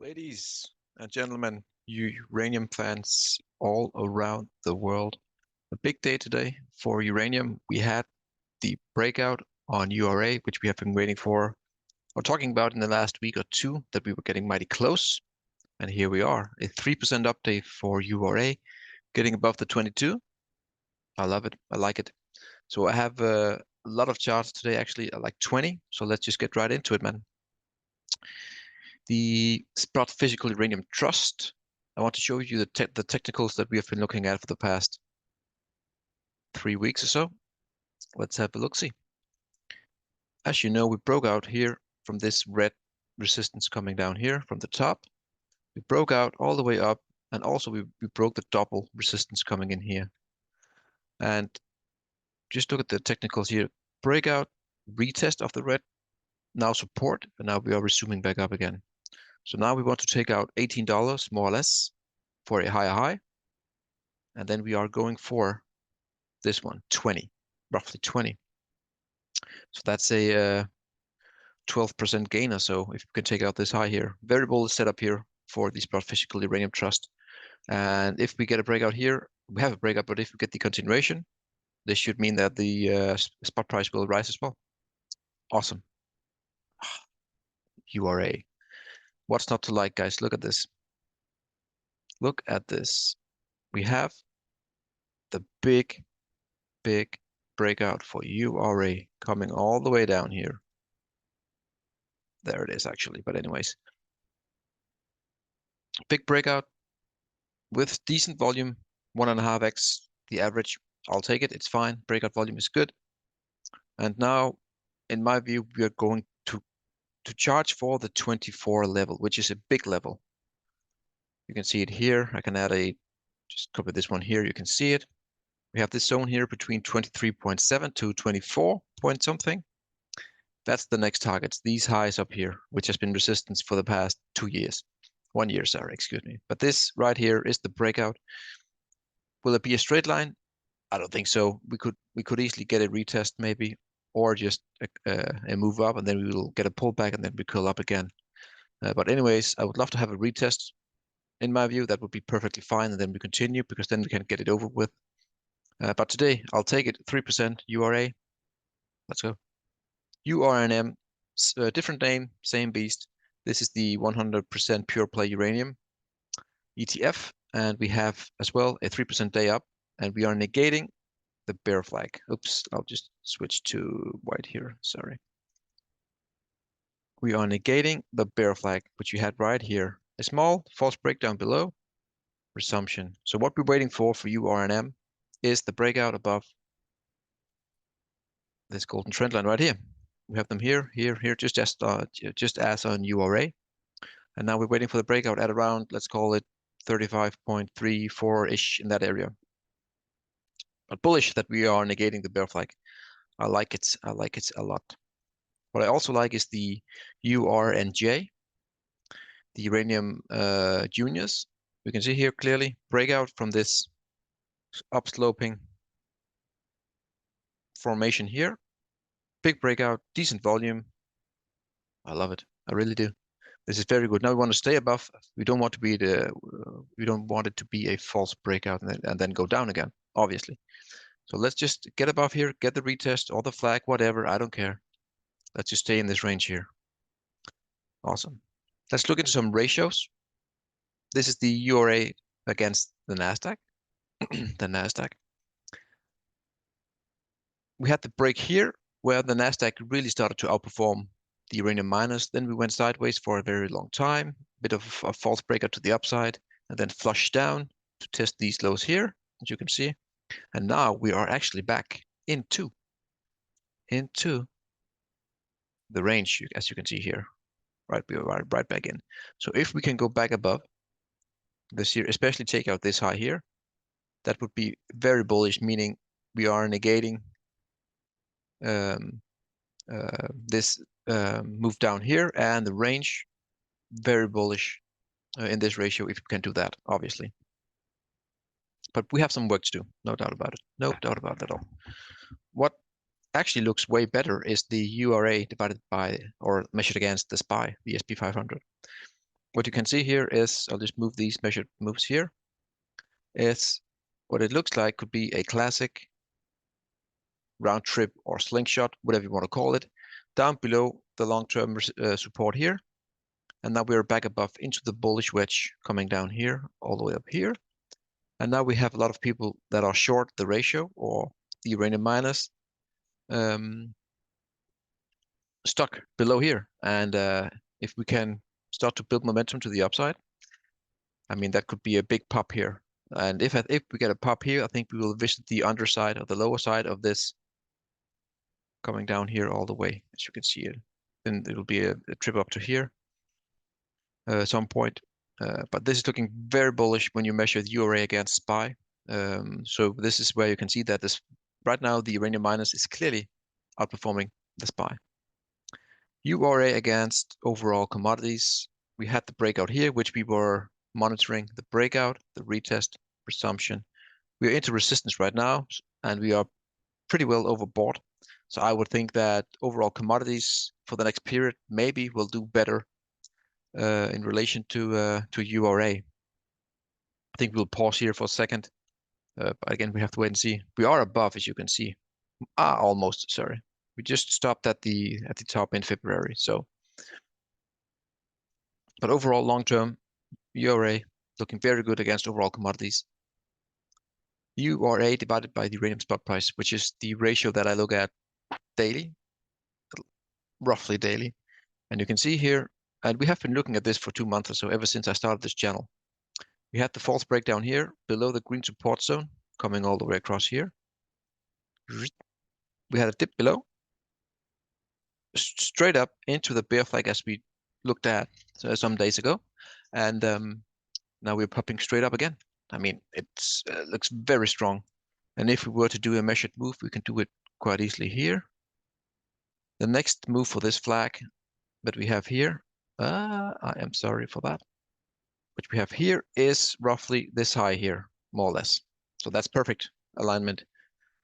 Ladies and gentlemen, you uranium fans all around the world. A big day today for uranium. We had the breakout on URA, which we have been waiting for or talking about in the last week or two, that we were getting mighty close. And here we are, a 3% update for URA, getting above the 22. I love it. I like it. So I have a lot of charts today, actually, like 20. So let's just get right into it, man. The Sprott Physical Uranium Trust. I want to show you the technicals that we have been looking at for the past 3 weeks or so. Let's have a look-see. As you know, we broke out here from this red resistance coming down here from the top. We broke out all the way up, and also we broke the double resistance coming in here. And just look at the technicals here. Breakout, retest of the red, now support, and now we are resuming back up again. So now we want to take out $18 more or less for a higher high. And then we are going for this one, 20, roughly 20. So that's a 12% gain or so if we can take out this high here. Very bold setup here for the Sprott Physical Uranium Trust. And if we get a breakout here, we have a breakout, but if we get the continuation, this should mean that the spot price will rise as well. Awesome. URA. What's not to like, guys? Look at this. Look at this. We have the big breakout for URA coming all the way down here. There it is, actually. But anyways, big breakout with decent volume, 1.5x the average. I'll take it. It's fine. Breakout volume is good. And now, in my view, we are going to charge for the 24 level, which is a big level. You can see it here. I can just copy this one here. You can see it. We have this zone here between 23.7 to 24 point something. That's the next targets, these highs up here, which has been resistance for the past 2 years. 1 year, sorry, excuse me. But this right here is the breakout. Will it be a straight line? I don't think so. We could easily get a retest maybe, or just a move up, and then we will get a pullback, and then we curl up again. But anyways, I would love to have a retest. In my view, that would be perfectly fine, and then we continue, because then we can get it over with. But today, I'll take it, 3% URA. Let's go. URNM, different name, same beast. This is the 100% pure play uranium ETF, and we have as well a 3% day up, and we are negating the bear flag. Oops, I'll just switch to white here, sorry. We are negating the bear flag, which you had right here. A small false breakdown below, resumption. So what we're waiting for URNM is the breakout above this golden trend line right here. We have them here, just as on URA. And now we're waiting for the breakout at around, let's call it 35.34-ish in that area. But bullish that we are negating the bear flag. I like it a lot. What I also like is the URNJ, the uranium juniors. We can see here clearly breakout from this upsloping formation here. Big breakout, decent volume. I love it. I really do. This is very good. Now we want to stay above. We don't want to be we don't want it to be a false breakout and then go down again, obviously. So let's just get above here, get the retest or the flag, whatever. I don't care. Let's just stay in this range here. Awesome. Let's look into some ratios. This is the URA against the Nasdaq. The Nasdaq. We had the break here where the Nasdaq really started to outperform the Uranium Miners. Then we went sideways for a very long time, bit of a false breakout to the upside, and then flushed down to test these lows here, as you can see. And now we are actually back into the range, as you can see here. Right, we are right back in. So if we can go back above this here, especially take out this high here, that would be very bullish, meaning we are negating this move down here, and the range very bullish in this ratio if we can do that, obviously. But we have some work to do, no doubt about it. No doubt about it at all. What actually looks way better is the URA divided by or measured against the SPY, the SP 500. what you can see here is, I'll just move these measured moves here, is what it looks like could be a classic round trip or slingshot, whatever you want to call it, down below the long-term support here. And now we're back above into the bullish wedge coming down here, all the way up here. And now we have a lot of people that are short the ratio or the Uranium Miners stuck below here. And if we can start to build momentum to the upside, I mean, that could be a big pop here. And if we get a pop here, I think we will visit the underside or the lower side of this coming down here all the way, as you can see it. Then it'll be a trip up to here at some point. But this is looking very bullish when you measure the URA against SPY. So this is where you can see that this right now the Uranium Miners is clearly outperforming the SPY. URA against overall commodities. We had the breakout here, which we were monitoring. The breakout, the retest, resumption. We are into resistance right now, and we are pretty well overbought. So I would think that overall commodities for the next period maybe will do better in relation to URA. I think we'll pause here for a second. But again, we have to wait and see. We are above, as you can see. Almost, sorry. We just stopped at the top in February. So, but overall, long term, URA looking very good against overall commodities. URA divided by the uranium spot price, which is the ratio that I look at daily, roughly daily. And you can see here, and we have been looking at this for 2 months or so, ever since I started this channel. We had the false breakdown here below the green support zone, coming all the way across here. We had a dip below, straight up into the bear flag as we looked at some days ago. And now we're popping straight up again. I mean, it looks very strong. And if we were to do a measured move, we can do it quite easily here. The next move for this flag that we have here, I am sorry for that. Which we have here is roughly this high here, more or less. So that's perfect alignment.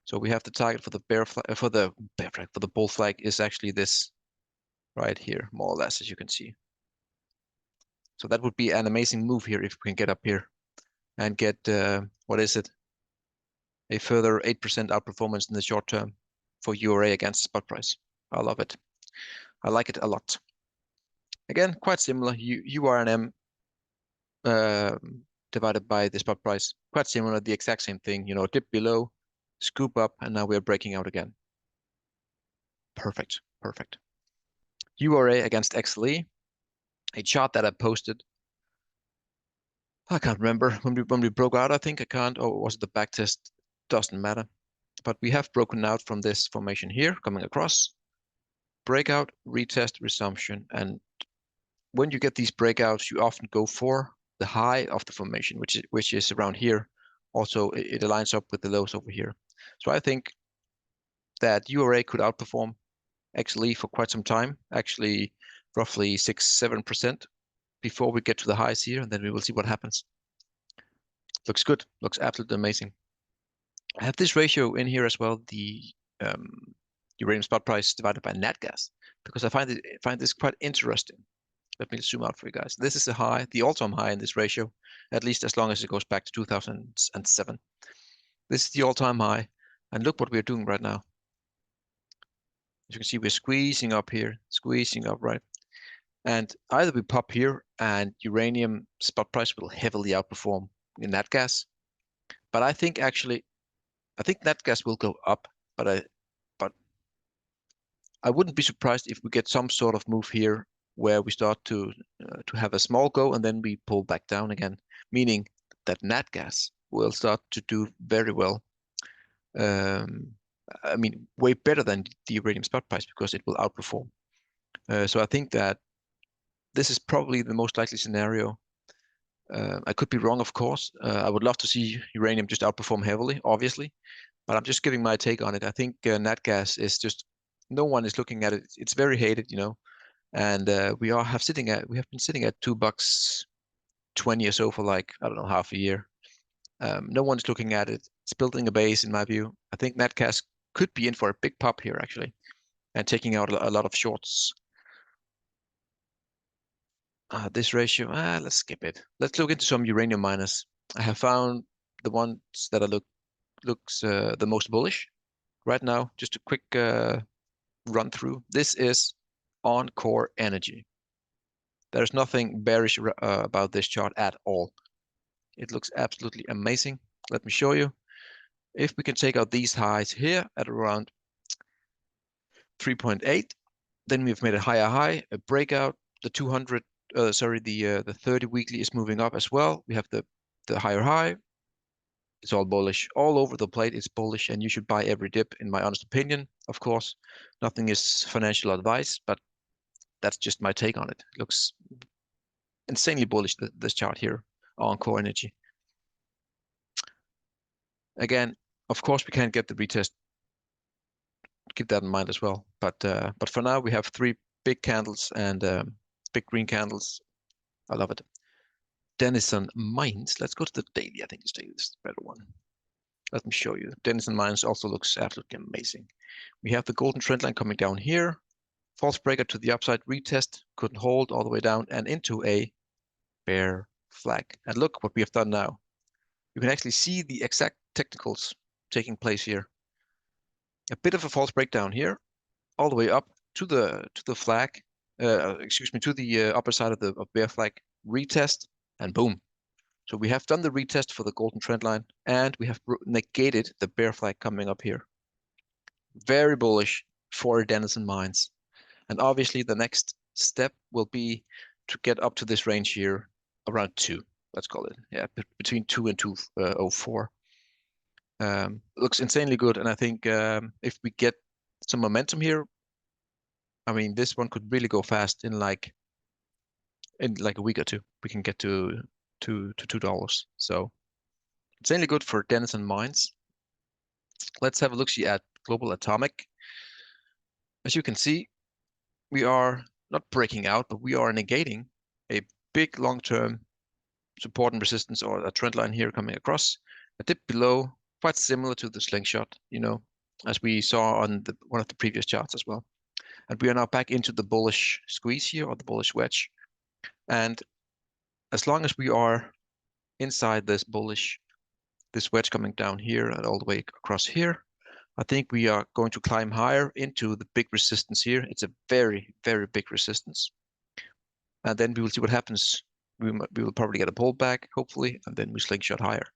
So we have the target for the bear flag, for the bull flag is actually this right here, more or less, as you can see. So that would be an amazing move here if we can get up here and get, what is it? A further 8% outperformance in the short term for URA against the spot price. I love it. I like it a lot. Again, quite similar. URNM divided by the spot price. Quite similar, the exact same thing. You know, dip below, scoop up, and now we're breaking out again. Perfect, perfect. URA against XLE, a chart that I posted. I can't remember when we broke out. I think I can't. Or was it the back test? Doesn't matter. But we have broken out from this formation here, coming across. Breakout, retest, resumption, and when you get these breakouts, you often go for the high of the formation, which is around here. Also, it aligns up with the lows over here. So I think that URA could outperform XLE for quite some time, actually roughly 6-7% before we get to the highs here, and then we will see what happens. Looks good, looks absolutely amazing. I have this ratio in here as well, the uranium spot price divided by nat gas, because I find this quite interesting. Let me zoom out for you guys. This is the high, the all-time high in this ratio, at least as long as it goes back to 2007. This is the all-time high, and look what we're doing right now. As you can see, we're squeezing up here, squeezing up, right? And either we pop here and uranium spot price will heavily outperform in nat gas. But I think nat gas will go up, but I wouldn't be surprised if we get some sort of move here where we start to have a small go and then we pull back down again, meaning that nat gas will start to do very well. I mean, way better than the uranium spot price because it will outperform. So I think that this is probably the most likely scenario. I could be wrong, of course. I would love to see uranium just outperform heavily, obviously, but I'm just giving my take on it. I think nat gas is just, no one is looking at it. It's very hated, you know, and we have been sitting at $2.20 or so for like, I don't know, half a year. No one's looking at it. It's building a base, in my view. I think nat gas could be in for a big pop here, actually, and taking out a lot of shorts. This ratio, let's skip it. Let's look into some uranium miners. I have found the ones that are looks the most bullish right now. Just a quick run through. This is Encore Energy. There's nothing bearish about this chart at all. It looks absolutely amazing. Let me show you. If we can take out these highs here at around 3.8, then we've made a higher high, a breakout. The 200, the 30 weekly is moving up as well. We have the higher high. It's all bullish. All over the plate, it's bullish, and you should buy every dip, in my honest opinion. Of course, nothing is financial advice, but that's just my take on it. It looks insanely bullish, this chart here on Core Energy. Again, of course, we can't get the retest. Keep that in mind as well. But for now, we have three big candles and big green candles. I love it. Denison Mines. Let's go to the daily. I think this daily is the better one. Let me show you. Denison Mines also looks absolutely amazing. We have the golden trend line coming down here. False breaker to the upside, retest, couldn't hold all the way down and into a bear flag. And look what we have done now. You can actually see the exact technicals taking place here. A bit of a false breakdown here, all the way up to the flag, to the upper side of the bear flag, retest, and boom. So we have done the retest for the golden trend line, and we have negated the bear flag coming up here. Very bullish for Denison Mines. And obviously the next step will be to get up to this range here around 2, let's call it. Yeah, between 2 and 204. Looks insanely good. And I think if we get some momentum here, I mean, this one could really go fast in like a week or two. We can get to $2. So insanely good for Denison Mines. Let's have a look-see at Global Atomic. As you can see, we are not breaking out, but we are negating a big long-term support and resistance, or a trend line here coming across. A dip below, quite similar to the slingshot, as we saw on one of the previous charts as well. And we are now back into the bullish squeeze here, or the bullish wedge. And as long as we are inside this wedge coming down here and all the way across here, I think we are going to climb higher into the big resistance here. It's a very, very big resistance. And then we will see what happens. We will probably get a pullback, hopefully, and then we slingshot higher.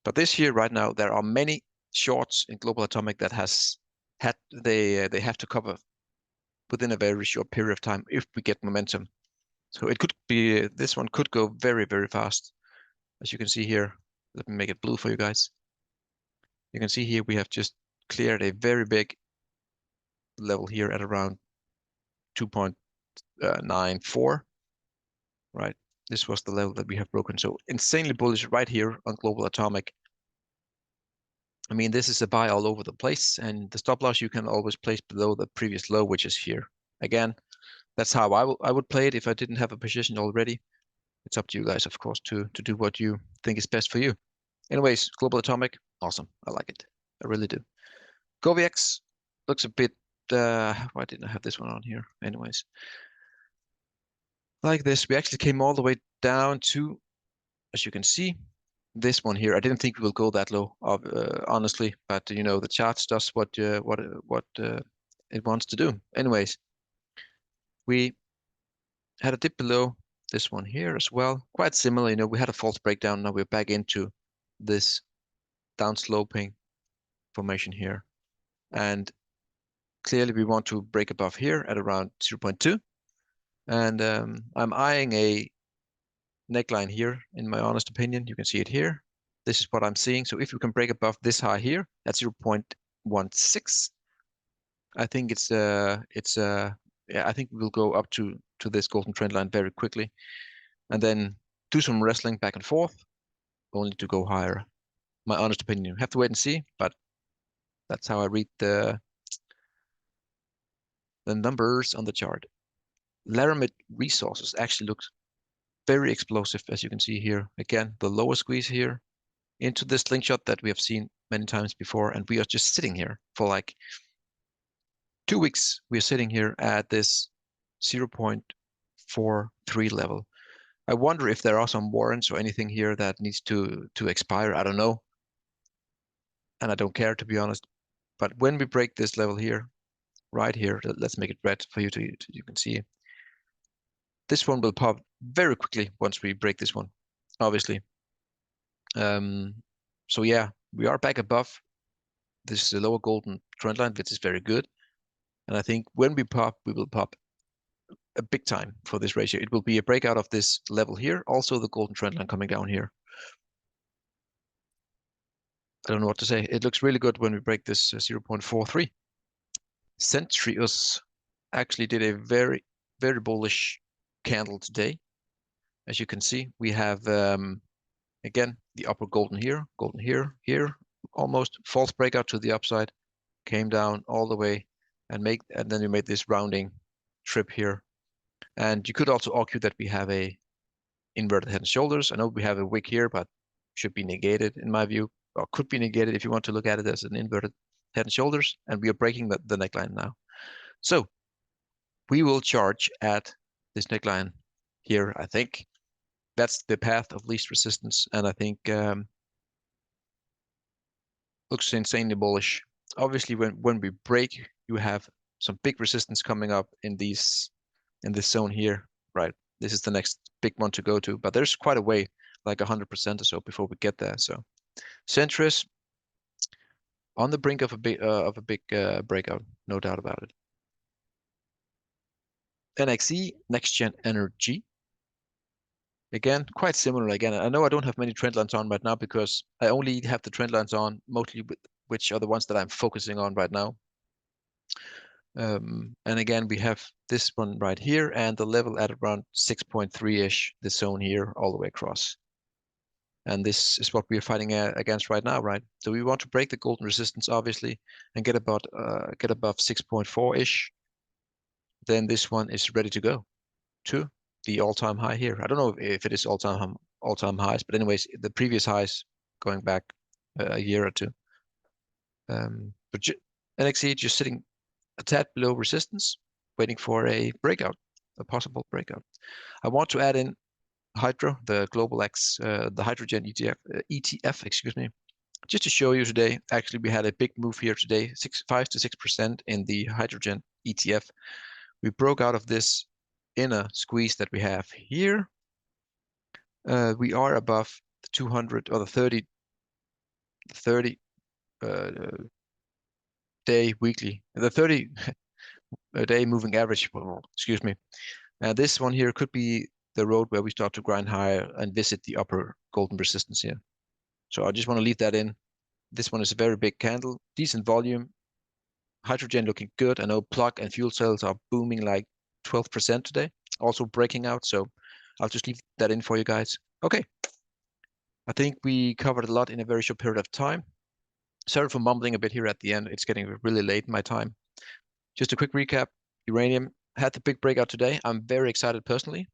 But this year, right now, there are many shorts in Global Atomic that they have to cover within a very short period of time if we get momentum. So it could be, this one could go very, very fast. As you can see here, let me make it blue for you guys. You can see here we have just cleared a very big level here at around 2.94, right? This was the level that we have broken. So insanely bullish right here on Global Atomic. I mean, this is a buy all over the place, and the stop loss you can always place below the previous low, which is here. Again, that's how I would play it if I didn't have a position already. It's up to you guys, of course, to do what you think is best for you. Anyways, Global Atomic, awesome. I like it. I really do. GoviX looks a bit, why didn't I have this one on here? Anyways, like this, we actually came all the way down to, as you can see, this one here. I didn't think we will go that low, honestly, but the chart does what it wants to do. Anyways, we had a dip below this one here as well. Quite similar, we had a false breakdown. Now we're back into this downsloping formation here. And clearly we want to break above here at around 0.2. And I'm eyeing a neckline here, in my honest opinion. You can see it here. This is what I'm seeing. So if we can break above this high here at 0.16, I think I think we will go up to this golden trend line very quickly, and then do some wrestling back and forth, only to go higher. My honest opinion. You have to wait and see, but that's how I read the numbers on the chart. Laramide Resources actually looks very explosive, as you can see here. Again, the lower squeeze here into this slingshot that we have seen many times before, and we are just sitting here for like 2 weeks. We are sitting here at this 0.4 18.43 level. I wonder if there are some warrants or anything here that needs to expire. I don't know, and I don't care, to be honest. But when we break this level here, right here, let's make it red for you you can see. This one will pop very quickly once we break this one, obviously. So yeah, we are back above this lower golden trend line, which is very good. And I think when we pop, we will pop a big time for this ratio. It will be a breakout of this level here, also the golden trend line coming down here. I don't know what to say. It looks really good when we break this 0.43. Centrios actually did a very, very bullish candle today. As you can see, we have, again, the upper golden here, here, almost false breakout to the upside, came down all the way and then we made this rounding trip here. And you could also argue that we have a inverted head and shoulders. I know we have a wick here, but should be negated in my view, or could be negated if you want to look at it as an inverted head and shoulders. And we are breaking the neckline now. So we will charge at this neckline here, I think. That's the path of least resistance, and I think looks insanely bullish. Obviously, when we break, you have some big resistance coming up in this zone here, right? This is the next big one to go to, but there's quite a way, like 100% or so, before we get there. So, Centrios on the brink of a big breakout, no doubt about it. NXE, Nextgen Energy. Again, quite similar. Again, I know I don't have many trend lines on right now because I only have the trend lines on mostly which are the ones that I'm focusing on right now. And again, we have this one right here and the level at around 6.3-ish, the zone here all the way across. And this is what we're fighting against right now, right? So we want to break the golden resistance, obviously, and get above 6.4-ish. Then this one is ready to go to the all-time high here. I don't know if it is all-time highs, but anyways, the previous highs going back a year or two. But NXE just sitting a tad below resistance, waiting for a breakout, a possible breakout. I want to add in Hydro, the Global X, the hydrogen ETF, excuse me, just to show you today. Actually, we had a big move here today, 5 to 6% in the hydrogen ETF. We broke out of this inner squeeze that we have here. We are above the 200 or the 30 day weekly, the 30 day moving average, excuse me. This one here could be the road where we start to grind higher and visit the upper golden resistance here. So I just want to leave that in. This one is a very big candle, decent volume. Hydrogen looking good. I know plug and fuel cells are booming like 12% today, also breaking out. So I'll just leave that in for you guys. Okay. I think we covered a lot in a very short period of time. Sorry for mumbling a bit here at the end. It's getting really late in my time. Just a quick recap. Uranium had the big breakout today. I'm very excited personally.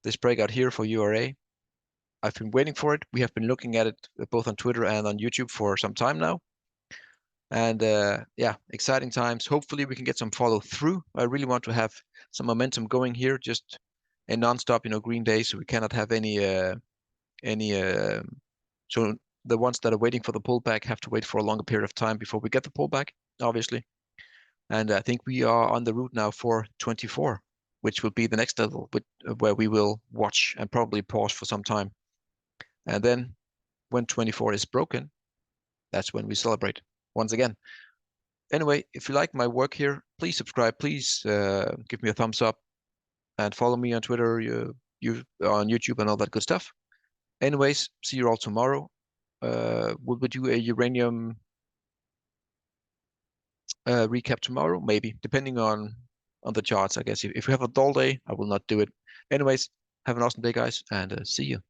This breakout here for URA. I've been waiting for it. We have been looking at it both on Twitter and on YouTube for some time now. And yeah, exciting times. Hopefully we can get some follow through. I really want to have some momentum going here, just a non-stop, green day. So we cannot have so the ones that are waiting for the pullback have to wait for a longer period of time before we get the pullback, obviously. And I think we are on the route now for 24, which will be the next level where we will watch and probably pause for some time. And then when 24 is broken, that's when we celebrate once again. Anyway, if you like my work here, please subscribe. Please give me a thumbs up and follow me on Twitter, on YouTube and all that good stuff. Anyways, see you all tomorrow. Will we do a uranium recap tomorrow? Maybe, depending on the charts, I guess. If we have a dull day, I will not do it. Anyways, have an awesome day, guys, and see you.